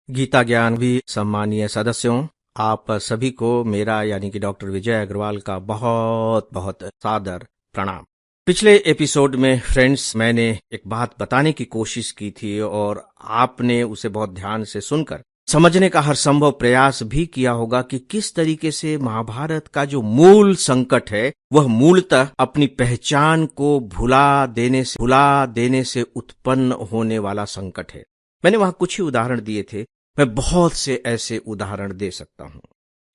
गीता ज्ञान भी सम्मानीय सदस्यों, आप सभी को मेरा यानी कि डॉक्टर विजय अग्रवाल का बहुत बहुत सादर प्रणाम। पिछले एपिसोड में फ्रेंड्स मैंने एक बात बताने की कोशिश की थी और आपने उसे बहुत ध्यान से सुनकर समझने का हर संभव प्रयास भी किया होगा कि किस तरीके से महाभारत का जो मूल संकट है वह मूलतः अपनी पहचान को भुला देने से उत्पन्न होने वाला संकट है। मैंने वहां कुछ ही उदाहरण दिए थे, मैं बहुत से ऐसे उदाहरण दे सकता हूं।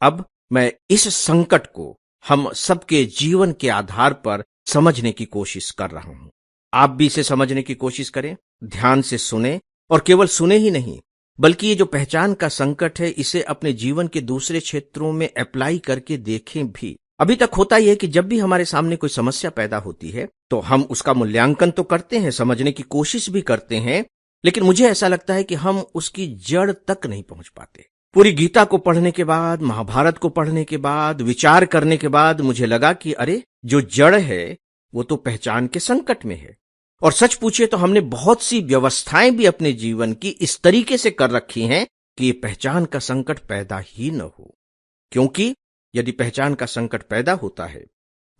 अब मैं इस संकट को हम सबके जीवन के आधार पर समझने की कोशिश कर रहा हूं। आप भी इसे समझने की कोशिश करें, ध्यान से सुने और केवल सुने ही नहीं बल्कि ये जो पहचान का संकट है इसे अपने जीवन के दूसरे क्षेत्रों में अप्लाई करके देखें भी। अभी तक होता यह है कि जब भी हमारे सामने कोई समस्या पैदा होती है तो हम उसका मूल्यांकन तो करते हैं, समझने की कोशिश भी करते हैं, लेकिन मुझे ऐसा लगता है कि हम उसकी जड़ तक नहीं पहुंच पाते। पूरी गीता को पढ़ने के बाद, महाभारत को पढ़ने के बाद, विचार करने के बाद मुझे लगा कि अरे जो जड़ है वो तो पहचान के संकट में है। और सच पूछिए तो हमने बहुत सी व्यवस्थाएं भी अपने जीवन की इस तरीके से कर रखी हैं कि ये पहचान का संकट पैदा ही न हो। क्योंकि यदि पहचान का संकट पैदा होता है,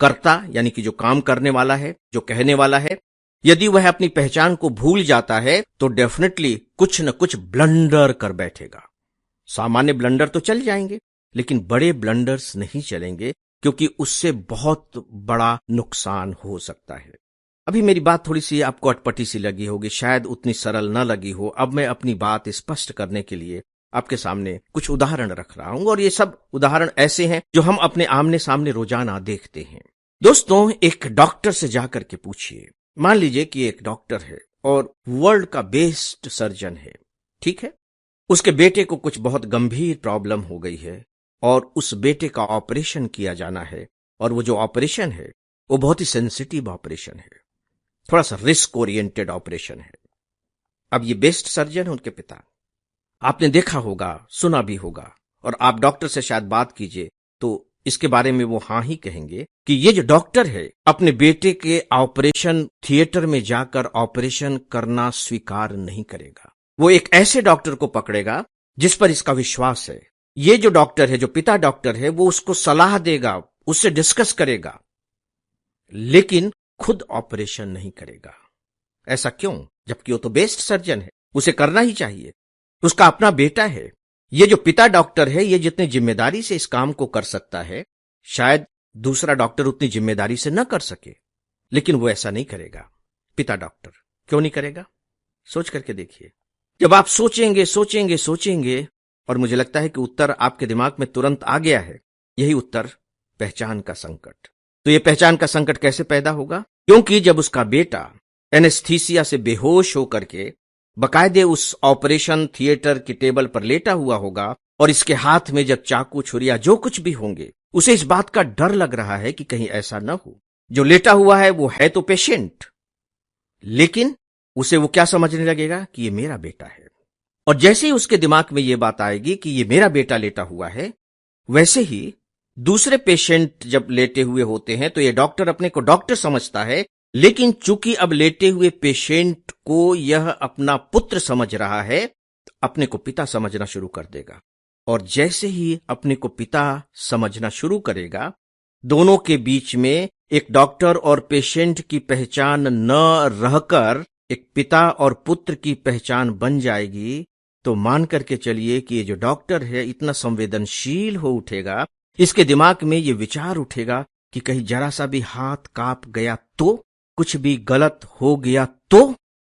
कर्ता यानी कि जो काम करने वाला है, जो कहने वाला है, यदि वह अपनी पहचान को भूल जाता है तो डेफिनेटली कुछ न कुछ ब्लंडर कर बैठेगा। सामान्य ब्लंडर तो चल जाएंगे लेकिन बड़े ब्लंडर्स नहीं चलेंगे, क्योंकि उससे बहुत बड़ा नुकसान हो सकता है। अभी मेरी बात थोड़ी सी आपको अटपटी सी लगी होगी, शायद उतनी सरल न लगी हो। अब मैं अपनी बात स्पष्ट करने के लिए आपके सामने कुछ उदाहरण रख रहा हूं और ये सब उदाहरण ऐसे हैं जो हम अपने आमने सामने रोजाना देखते हैं। दोस्तों, एक डॉक्टर से जाकर के पूछिए, मान लीजिए कि एक डॉक्टर है और वर्ल्ड का बेस्ट सर्जन है, ठीक है। उसके बेटे को कुछ बहुत गंभीर प्रॉब्लम हो गई है और उस बेटे का ऑपरेशन किया जाना है, और वो जो ऑपरेशन है वो बहुत ही सेंसिटिव ऑपरेशन है, थोड़ा सा रिस्क ओरिएंटेड ऑपरेशन है। अब ये बेस्ट सर्जन है उनके पिता, आपने देखा होगा, सुना भी होगा, और आप डॉक्टर से शायद बात कीजिए तो इसके बारे में वो हाँ ही कहेंगे कि ये जो डॉक्टर है अपने बेटे के ऑपरेशन थिएटर में जाकर ऑपरेशन करना स्वीकार नहीं करेगा। वो एक ऐसे डॉक्टर को पकड़ेगा जिस पर इसका विश्वास है। ये जो डॉक्टर है, जो पिता डॉक्टर है, वो उसको सलाह देगा, उससे डिस्कस करेगा, लेकिन खुद ऑपरेशन नहीं करेगा। ऐसा क्यों? जबकि वो तो बेस्ट सर्जन है, उसे करना ही चाहिए, उसका अपना बेटा है। ये जो पिता डॉक्टर है, ये जितनी जिम्मेदारी से इस काम को कर सकता है, शायद दूसरा डॉक्टर उतनी जिम्मेदारी से न कर सके, लेकिन वो ऐसा नहीं करेगा। पिता डॉक्टर क्यों नहीं करेगा? सोच करके देखिए। जब आप सोचेंगे और मुझे लगता है कि उत्तर आपके दिमाग में तुरंत आ गया है, यही उत्तर, पहचान का संकट। तो ये पहचान का संकट कैसे पैदा होगा? क्योंकि जब उसका बेटा एनेस्थीसिया से बेहोश होकर के बकायदे उस ऑपरेशन थिएटर की टेबल पर लेटा हुआ होगा और इसके हाथ में जब चाकू, छुरिया, जो कुछ भी होंगे, उसे इस बात का डर लग रहा है कि कहीं ऐसा न हो। जो लेटा हुआ है वो है तो पेशेंट, लेकिन उसे वो क्या समझने लगेगा कि ये मेरा बेटा है। और जैसे ही उसके दिमाग में ये बात आएगी कि ये मेरा बेटा लेटा हुआ है, वैसे ही दूसरे पेशेंट जब लेटे हुए होते हैं तो ये डॉक्टर अपने को डॉक्टर समझता है, लेकिन चूंकि अब लेटे हुए पेशेंट को यह अपना पुत्र समझ रहा है, अपने को पिता समझना शुरू कर देगा। और जैसे ही अपने को पिता समझना शुरू करेगा, दोनों के बीच में एक डॉक्टर और पेशेंट की पहचान न रहकर एक पिता और पुत्र की पहचान बन जाएगी। तो मान करके चलिए कि ये जो डॉक्टर है इतना संवेदनशील हो उठेगा, इसके दिमाग में ये विचार उठेगा कि कहीं जरा सा भी हाथ कांप गया तो, कुछ भी गलत हो गया तो।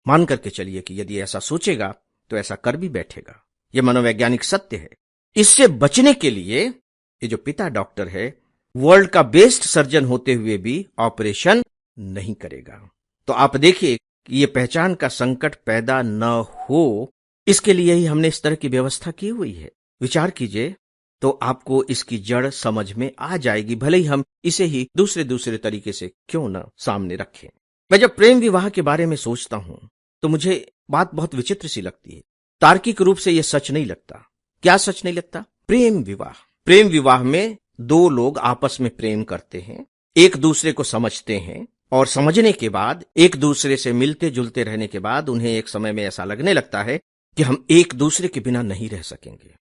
मान करके चलिए कि यदि ऐसा सोचेगा तो ऐसा कर भी बैठेगा। यह मनोवैज्ञानिक सत्य है। इससे बचने के लिए ये जो पिता डॉक्टर है वर्ल्ड का बेस्ट सर्जन होते हुए भी ऑपरेशन नहीं करेगा। तो आप देखिए कि ये पहचान का संकट पैदा न हो, इसके लिए ही हमने इस तरह की व्यवस्था की हुई है। विचार कीजिए तो आपको इसकी जड़ समझ में आ जाएगी, भले ही हम इसे ही दूसरे तरीके से क्यों न सामने रखें। मैं जब प्रेम विवाह के बारे में सोचता हूं तो मुझे बात बहुत विचित्र सी लगती है। तार्किक रूप से यह सच नहीं लगता। क्या सच नहीं लगता? प्रेम विवाह में दो लोग आपस में प्रेम करते हैं, एक दूसरे को समझते हैं, और समझने के बाद, एक दूसरे से मिलते जुलते रहने के बाद उन्हें एक समय में ऐसा लगने लगता है कि हम एक दूसरे के बिना नहीं रह सकेंगे।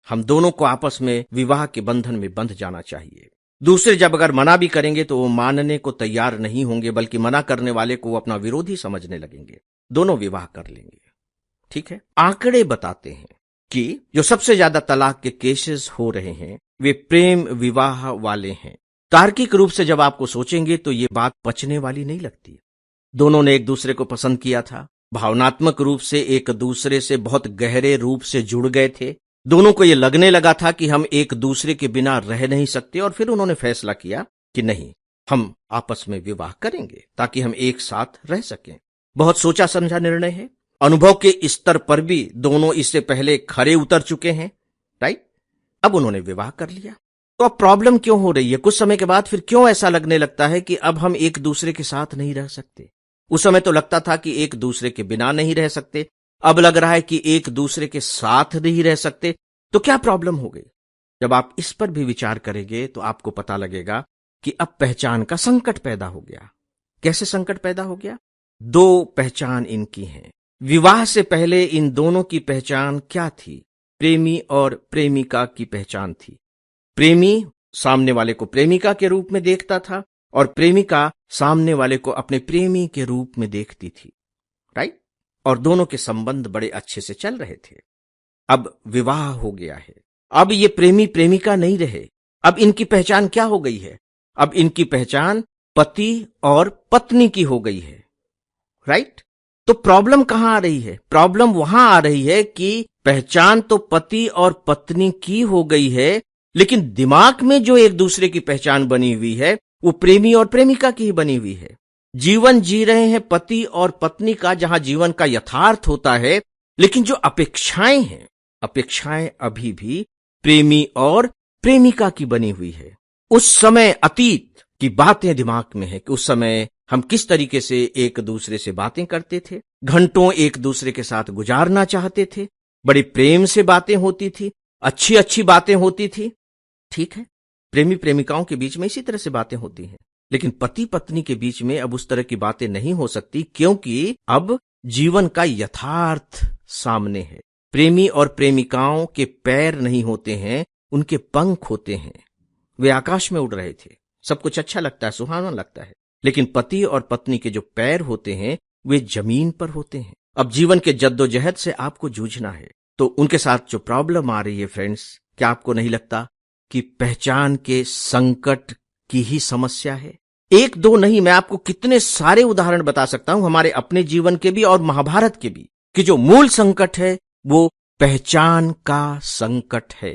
हम दोनों को आपस में विवाह के बंधन में बंध जाना चाहिए। दूसरे जब अगर मना भी करेंगे तो वो मानने को तैयार नहीं होंगे, बल्कि मना करने वाले को वो अपना विरोधी समझने लगेंगे। दोनों विवाह कर लेंगे। ठीक है। आंकड़े बताते हैं कि जो सबसे ज्यादा तलाक के केसेस हो रहे हैं वे प्रेम विवाह वाले हैं। तार्किक रूप से जब आपको सोचेंगे तो ये बात पचने वाली नहीं लगती। दोनों ने एक दूसरे को पसंद किया था, भावनात्मक रूप से एक दूसरे से बहुत गहरे रूप से जुड़ गए थे। दोनों को ये लगने लगा था कि हम एक दूसरे के बिना रह नहीं सकते, और फिर उन्होंने फैसला किया कि नहीं, हम आपस में विवाह करेंगे ताकि हम एक साथ रह सकें। बहुत सोचा समझा निर्णय है। अनुभव के स्तर पर भी दोनों इससे पहले खरे उतर चुके हैं, राइट। अब उन्होंने विवाह कर लिया। तो अब प्रॉब्लम क्यों हो रही है? कुछ समय के बाद फिर क्यों ऐसा लगने लगता है कि अब हम एक दूसरे के साथ नहीं रह सकते? उस समय तो लगता था कि एक दूसरे के बिना नहीं रह सकते, अब लग रहा है कि एक दूसरे के साथ नहीं रह सकते। तो क्या प्रॉब्लम हो गई? जब आप इस पर भी विचार करेंगे तो आपको पता लगेगा कि अब पहचान का संकट पैदा हो गया। कैसे संकट पैदा हो गया? दो पहचान इनकी है। विवाह से पहले इन दोनों की पहचान क्या थी? प्रेमी और प्रेमिका की पहचान थी। प्रेमी सामने वाले को प्रेमिका के रूप में देखता था और प्रेमिका सामने वाले को अपने प्रेमी के रूप में देखती थी, राइट। और दोनों के संबंध बड़े अच्छे से चल रहे थे। अब विवाह हो गया है। अब ये प्रेमी प्रेमिका नहीं रहे। अब इनकी पहचान क्या हो गई है? अब इनकी पहचान पति और पत्नी की हो गई है, राइट। तो प्रॉब्लम कहां आ रही है? प्रॉब्लम वहां आ रही है कि पहचान तो पति और पत्नी की हो गई है, लेकिन दिमाग में जो एक दूसरे की पहचान बनी हुई है वो प्रेमी और प्रेमिका की ही बनी हुई है। जीवन जी रहे हैं पति और पत्नी का, जहां जीवन का यथार्थ होता है, लेकिन जो अपेक्षाएं हैं, अपेक्षाएं अभी भी प्रेमी और प्रेमिका की बनी हुई है। उस समय अतीत की बातें दिमाग में है कि उस समय हम किस तरीके से एक दूसरे से बातें करते थे, घंटों एक दूसरे के साथ गुजारना चाहते थे, बड़ी प्रेम से बातें होती थी, अच्छी अच्छी बातें होती थी। ठीक है, प्रेमी प्रेमिकाओं के बीच में इसी तरह से बातें होती हैं, लेकिन पति पत्नी के बीच में अब उस तरह की बातें नहीं हो सकती, क्योंकि अब जीवन का यथार्थ सामने है। प्रेमी और प्रेमिकाओं के पैर नहीं होते हैं, उनके पंख होते हैं। वे आकाश में उड़ रहे थे, सब कुछ अच्छा लगता है, सुहाना लगता है, लेकिन पति और पत्नी के जो पैर होते हैं वे जमीन पर होते हैं। अब जीवन के जद्दोजहद से आपको जूझना है, तो उनके साथ जो प्रॉब्लम आ रही है फ्रेंड्स, क्या आपको नहीं लगता कि पहचान के संकट की ही समस्या है? एक दो नहीं, मैं आपको कितने सारे उदाहरण बता सकता हूं, हमारे अपने जीवन के भी और महाभारत के भी, कि जो मूल संकट है वो पहचान का संकट है।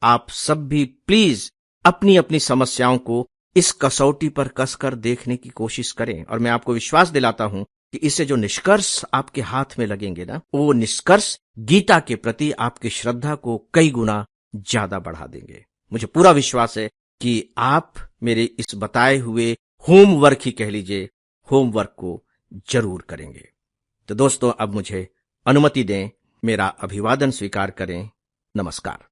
आप सब भी प्लीज अपनी अपनी समस्याओं को इस कसौटी पर कसकर देखने की कोशिश करें, और मैं आपको विश्वास दिलाता हूं कि इससे जो निष्कर्ष आपके हाथ में लगेंगे ना, वो निष्कर्ष गीता के प्रति आपकी श्रद्धा को कई गुना ज्यादा बढ़ा देंगे। मुझे पूरा विश्वास है कि आप मेरे इस बताए हुए होमवर्क ही कह लीजिए, होमवर्क को जरूर करेंगे। तो दोस्तों, अब मुझे अनुमति दें, मेरा अभिवादन स्वीकार करें। नमस्कार।